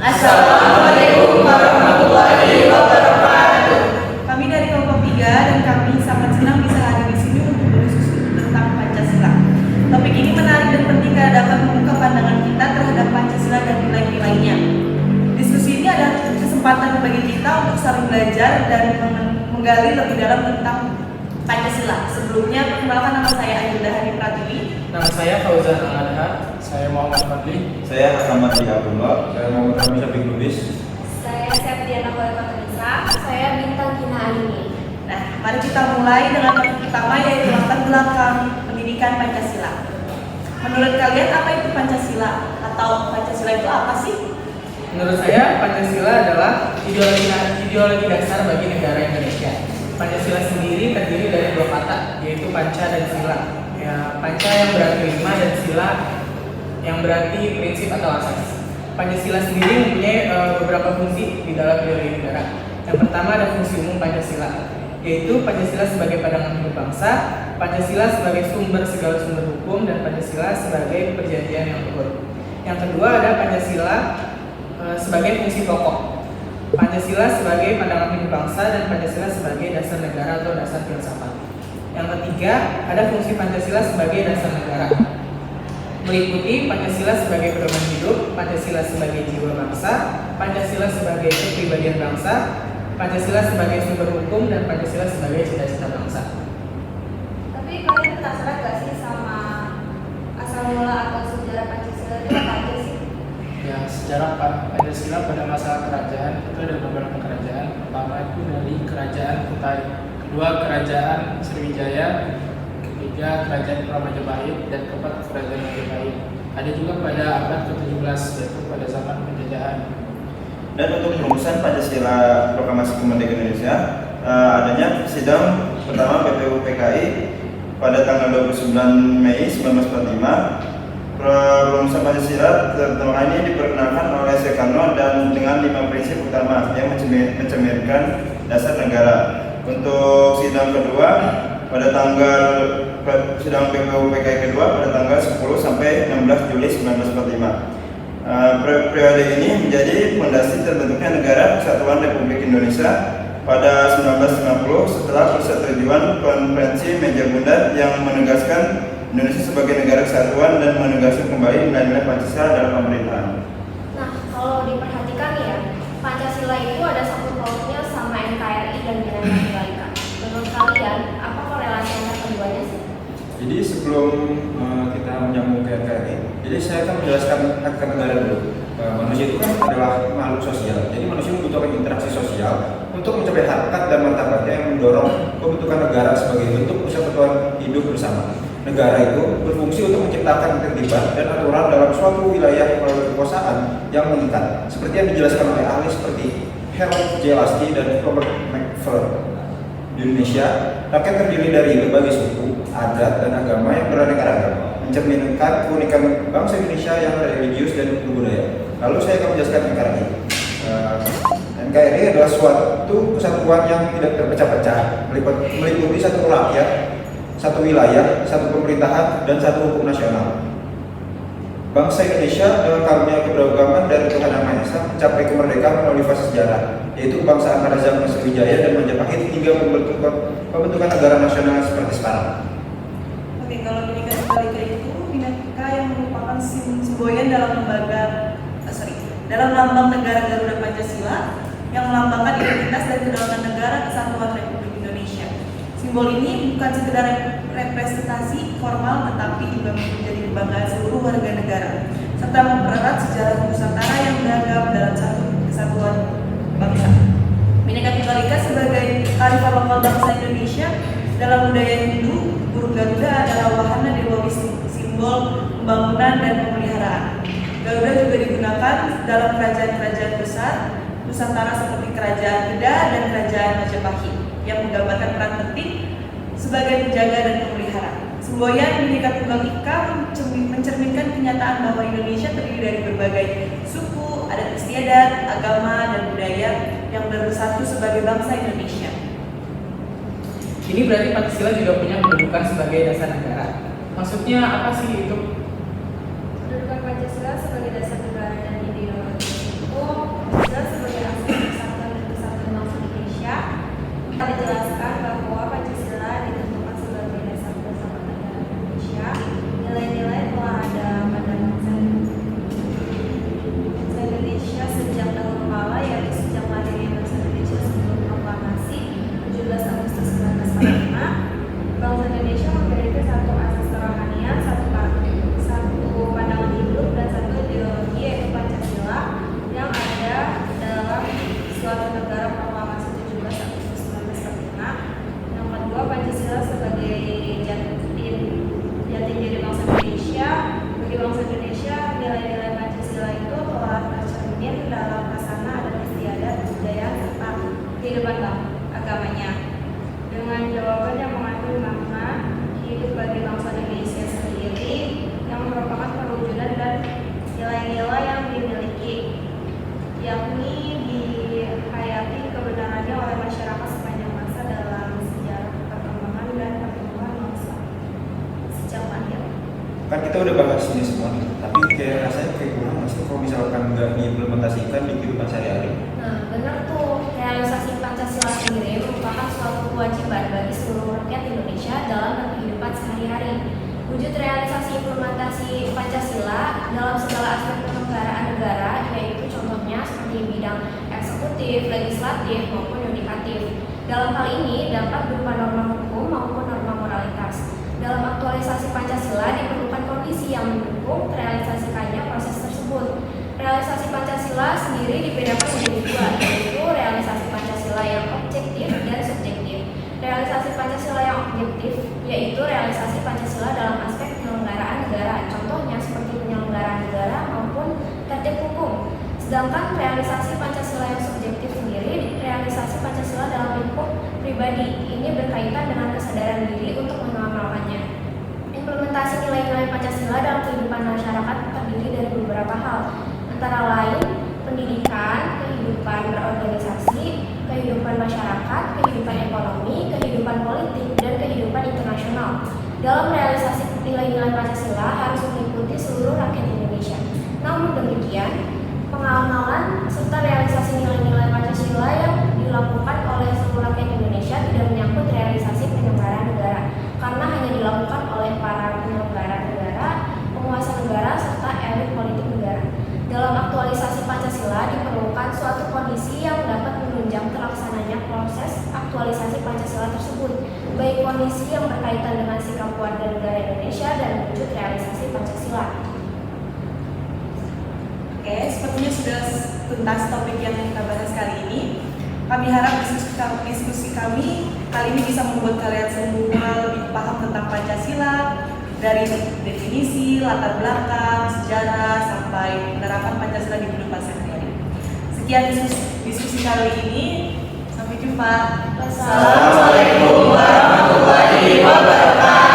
Assalamualaikum warahmatullahi wabarakatuh. Kami dari kelompok 3 dan kami sangat senang bisa hadir di sini untuk berdiskusi tentang Pancasila. Topik ini menarik dan penting karena dapat membuka pandangan kita terhadap Pancasila dan nilai-nilainya. Diskusi ini adalah kesempatan bagi kita untuk saling belajar dan menggali lebih dalam tentang Pancasila. Sebelumnya, perkenalkan nama saya Ayunda Hani Pratiwi. Nama saya Fauzan Al-Adha. Saya Muhammad Fadli. Saya Hasan Madri Abdullah. Saya Muhammad Rami Syafiq Lubis. Saya Septiana Kholifatunisa. Saya Bintang Gina Aini. Nah, mari kita mulai dengan topik pertama yaitu latar belakang pendidikan Pancasila. Menurut kalian apa itu Pancasila? Atau Pancasila itu apa sih? Menurut saya, Pancasila adalah ideologi dasar bagi negara Indonesia. Pancasila sendiri terdiri dari dua kata, yaitu panca dan sila. Ya, panca yang berarti 5 dan sila yang berarti prinsip atau asas. Pancasila sendiri mempunyai beberapa fungsi di dalam ideologi negara. Yang pertama ada fungsi umum Pancasila, yaitu Pancasila sebagai pandangan hidup bangsa, Pancasila sebagai sumber segala sumber hukum, dan Pancasila sebagai perjanjian yang luhur. Yang kedua ada Pancasila sebagai fungsi pokok, Pancasila sebagai pandangan hidup bangsa, dan Pancasila sebagai dasar negara atau dasar filsafat. Yang ketiga ada fungsi Pancasila sebagai dasar negara, meliputi Pancasila sebagai pedoman hidup, Pancasila sebagai jiwa bangsa, Pancasila sebagai kepribadian bangsa, Pancasila sebagai sumber hukum, dan Pancasila sebagai cita-cita bangsa. Tapi kalian penasaran gak sih sama asal mula atau sejarah Pancasila itu apa aja sih? Ya, sejarah Pancasila pada masa kerajaan itu ada beberapa kerajaan. Pertama itu dari kerajaan Kutai, kedua kerajaan Sriwijaya, ketiga kerajaan Majapahit, dan keempat kerajaan Majapahit. Ada juga pada abad ke-17 yaitu pada zaman penjajahan. Dan untuk perumusan Pancasila Proklamasi Kemerdekaan Indonesia, adanya sidang pertama BPU PKI pada tanggal 29 Mei 1945. Perumusan Pancasila pertama ini diperkenalkan oleh Soekarno dan dengan 5 prinsip utama yang mencerminkan dasar negara. Untuk sidang kedua pada tanggal sidang BPU PKI kedua pada tanggal 10 sampai 16 Juli 1945. Periode ini menjadi fondasi terbentuknya Negara Kesatuan Republik Indonesia pada 1950 setelah persetujuan Konferensi Meja Bundar yang menegaskan Indonesia sebagai negara kesatuan dan menegaskan kembali nilai-nilai Pancasila dalam pemerintahan. Nah, kalau diperhatikan ya, Pancasila itu ada sangkut pautnya sama NKRI dan Bhinneka Tunggal Ika. Menurut kalian, apa korelasi antara keduanya sih? Jadi sebelum kita menyambung ke NKRI, jadi saya akan menjelaskan hakikat negara dulu. Manusia itu kan adalah makhluk sosial, jadi manusia membutuhkan interaksi sosial untuk mencapai hakikat dan martabatnya yang mendorong pembentukan negara sebagai bentuk persatuan hidup bersama. Negara itu berfungsi untuk menciptakan ketertiban dan aturan dalam suatu wilayah melalui kekuasaan yang mengikat, seperti yang dijelaskan oleh ahli seperti Harold J. Lasky dan Robert Macfarlane. Di Indonesia, rakyat terdiri dari berbagai suku, adat, dan agama yang beraneka ragam, mencerminkan keunikan bangsa Indonesia yang religius dan berbudaya. Lalu saya akan menjelaskan NKRI. NKRI adalah suatu kesatuan yang tidak terpecah-pecah, meliputi satu rakyat, satu wilayah, satu pemerintahan, dan satu hukum nasional. Bangsa Indonesia dengan karunia keberagaman dari Tuhan Yang Maha Esa mencapai kemerdekaan melalui fase sejarah, yaitu kebangsaan pada zaman Sriwijaya dan Majapahit hingga pembentukan negara nasional seperti sekarang. Oke, kalau Bhinneka Tunggal Ika itu Bhinneka yang merupakan semboyan dalam lambang negara Garuda Pancasila yang melambangkan identitas dan kedaulatan negara Kesatuan Republik Indonesia. Simbol ini bukan sekedar representasi formal tetapi juga menjadi kebanggaan seluruh warga negara serta mempererat sejarah Nusantara yang beragam dalam satu kesatuan bangsa. Bhinneka Tunggal Ika sebagai kearifan lokal bangsa Indonesia dalam budaya Hindu, burung Garuda adalah wahana dewawi simbol pembangunan dan pemeliharaan. Garuda juga digunakan dalam kerajaan-kerajaan besar Nusantara seperti Kerajaan Kedah dan Kerajaan Majapahit yang menggambarkan peran penting sebagai penjaga dan pemelihara. Semboyan Bhinneka Tunggal Ika mencerminkan kenyataan bahwa Indonesia terdiri dari berbagai suku, adat istiadat, agama, dan budaya yang bersatu sebagai bangsa Indonesia. Ini berarti Pancasila juga punya kedudukan sebagai dasar negara. Maksudnya apa sih itu? Kedudukan Pancasila sebagai dasar negara dan ideologi itu yakni dihayati kebenarannya oleh masyarakat sepanjang masa dalam sejarah perkembangan dan pertumbuhan bangsa. Sejak panjang. Kan kita udah bahas ini semua nih, tapi kayak rasanya kayak kurang nggak sih kalau misalkan nggak diimplementasikan di kehidupan sehari-hari. Nah, benar tuh. Realisasi Pancasila sendiri merupakan suatu kewajiban bagi seluruh rakyat Indonesia dalam kehidupan sehari-hari. Wujud realisasi implementasi Pancasila dalam segala aspek penyelenggaraan negara, yaitu contohnya seperti bidang eksekutif, legislatif, maupun yudikatif. Dalam hal ini dapat berupa norma hukum maupun norma moralitas. Dalam aktualisasi Pancasila diperlukan kondisi yang mendukung terrealisasikannya proses tersebut. Realisasi Pancasila sendiri dibedakan menjadi dua, yaitu realisasi Pancasila yang objektif dan subjektif. Realisasi Pancasila yang objektif yaitu realisasi Pancasila dalam aspek penyelenggaraan negara, contohnya seperti penyelenggaraan negara maupun tertib hukum. Sedangkan realisasi Pancasila yang subjektif sendiri realisasi Pancasila dalam lingkup pribadi. Ini berkaitan dengan kesadaran diri untuk mengamalkannya. Implementasi nilai-nilai Pancasila dalam kehidupan masyarakat terdiri dari beberapa hal, antara lain pendidikan, kehidupan berorganisasi, kehidupan masyarakat, kehidupan ekonomi, kehidupan politik, dan kehidupan internasional. Dalam realisasi nilai-nilai Pancasila harus meliputi seluruh rakyat Indonesia. Namun demikian, pengamalan serta realisasi nilai-nilai Pancasila yang dilakukan oleh seluruh rakyat Indonesia tidak menyangkut realisasi penyelenggaraan negara, karena hanya dilakukan oleh para penyelenggara negara, penguasa negara, serta elit politik negara. Dalam aktualisasi Pancasila diperlukan suatu kondisi yang dapat menunjang terlaksananya proses aktualisasi Pancasila tersebut, baik kondisi yang berkaitan dengan sikap warga negara Indonesia dan wujud realisasi Pancasila. Oke, sepertinya sudah tuntas topik yang kita bahas kali ini. Kami harap diskusi kami kali ini bisa membuat kalian semua lebih paham tentang Pancasila, dari definisi, latar belakang, sejarah, sampai penerapan Pancasila di kehidupan sehari-hari. Sekian diskusi kali ini. Sampai jumpa. Wassalamualaikum warahmatullahi wabarakatuh.